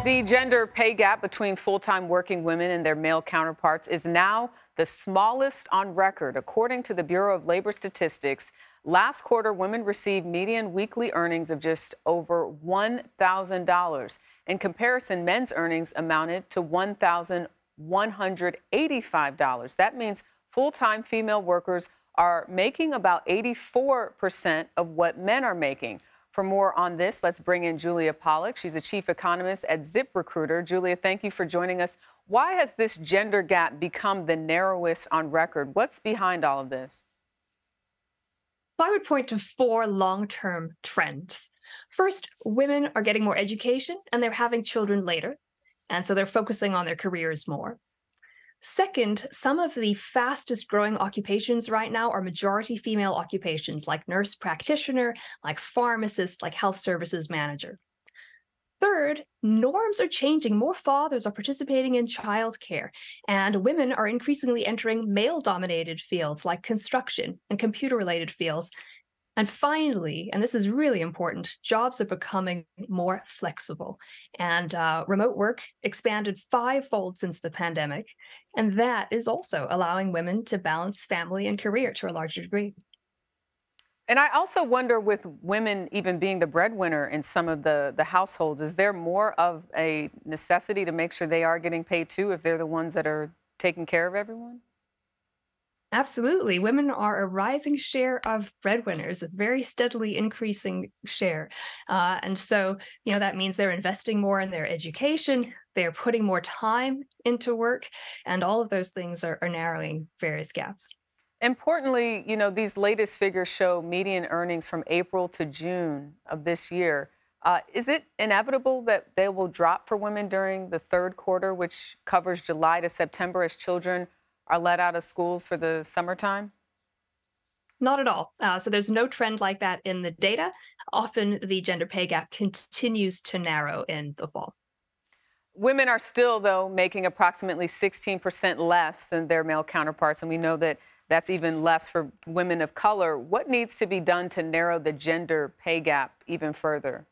The gender pay gap between full-time working women and their male counterparts is now the smallest on record. According to the Bureau of Labor Statistics, last quarter, women received median weekly earnings of just over $1,000. In comparison, men's earnings amounted to $1,185. That means full-time female workers are making about 84% of what men are making. For more on this, let's bring in Julia Pollak. She's a chief economist at ZipRecruiter. Julia, thank you for joining us. Why has this gender gap become the narrowest on record? What's behind all of this? So I would point to four long-term trends. First, women are getting more education and they're having children later, and so they're focusing on their careers more. Second, some of the fastest growing occupations right now are majority female occupations like nurse practitioner, like pharmacist, like health services manager. Third, norms are changing. More fathers are participating in childcare, and women are increasingly entering male-dominated fields like construction and computer-related fields. And finally, and this is really important, jobs are becoming more flexible. And remote work expanded fivefold since the pandemic. And that is also allowing women to balance family and career to a larger degree. And I also wonder, with women even being the breadwinner in some of the households, is there more of a necessity to make sure they are getting paid too if they're the ones that are taking care of everyone? Absolutely. Women are a rising share of breadwinners, a very steadily increasing share. And so, that means they're investing more in their education, they're putting more time into work, and all of those things are narrowing various gaps. Importantly, these latest figures show median earnings from April to June of this year. Is it inevitable that they will drop for women during the third quarter, which covers July to September, as children are let out of schools for the summertime? Not at all. So there's no trend like that in the data. Often the gender pay gap continues to narrow in the fall. Women are still, though, making approximately 16% less than their male counterparts, and we know that that's even less for women of color. What needs to be done to narrow the gender pay gap even further?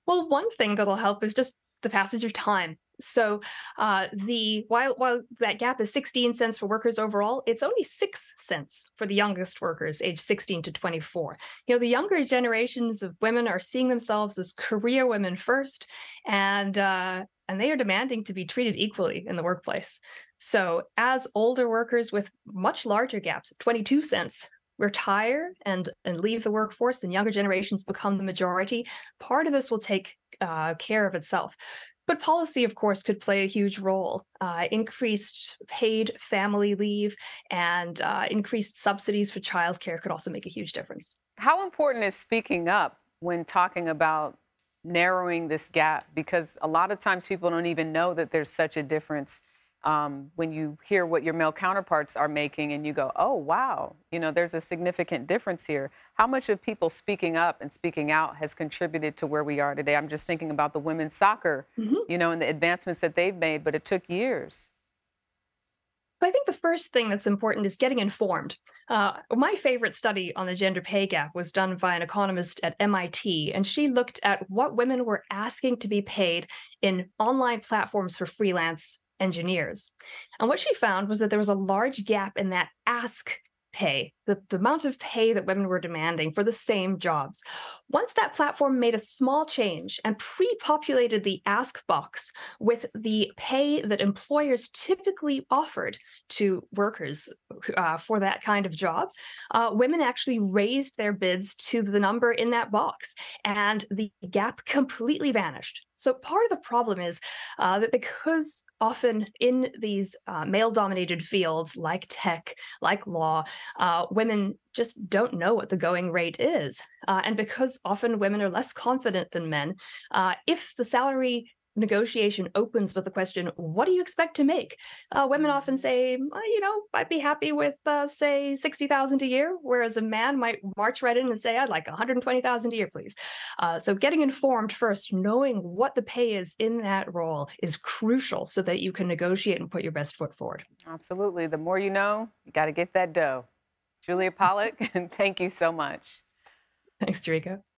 Well, one thing that'll help is just the passage of time. So while that gap is 16 cents for workers overall, it's only 6 cents for the youngest workers, aged 16 to 24. The younger generations of women are seeing themselves as career women first, and they are demanding to be treated equally in the workplace. So as older workers with much larger gaps, 22 cents, retire and leave the workforce and younger generations become the majority, part of this will take care of itself. But policy, of course, could play a huge role. Increased paid family leave and increased subsidies for childcare could also make a huge difference. How important is speaking up when talking about narrowing this gap? Because a lot of times people don't even know that there's such a difference when you hear what your male counterparts are making and you go, oh, wow, there's a significant difference here. How much of people speaking up and speaking out has contributed to where we are today? I'm just thinking about the women's soccer, Mhm. and the advancements that they've made, but it took years. I think the first thing that's important is getting informed. My favorite study on the gender pay gap was done by an economist at MIT, and she looked at what women were asking to be paid in online platforms for freelance engineers. And what she found was that there was a large gap in that ask pay, the amount of pay that women were demanding for the same jobs. Once that platform made a small change and pre-populated the ask box with the pay that employers typically offered to workers for that kind of job, women actually raised their bids to the number in that box, and the gap completely vanished. So part of the problem is that because often in these male-dominated fields like tech, like law, women just don't know what the going rate is. And because often women are less confident than men, if the salary negotiation opens with the question, what do you expect to make? Women often say, well, I'd be happy with, say, 60,000 a year, whereas a man might march right in and say, I'd like 120,000 a year, please. So getting informed first, knowing what the pay is in that role is crucial so that you can negotiate and put your best foot forward. Absolutely. The more you know, you got to get that dough. Julia Pollak, thank you so much. Thanks, Jerika.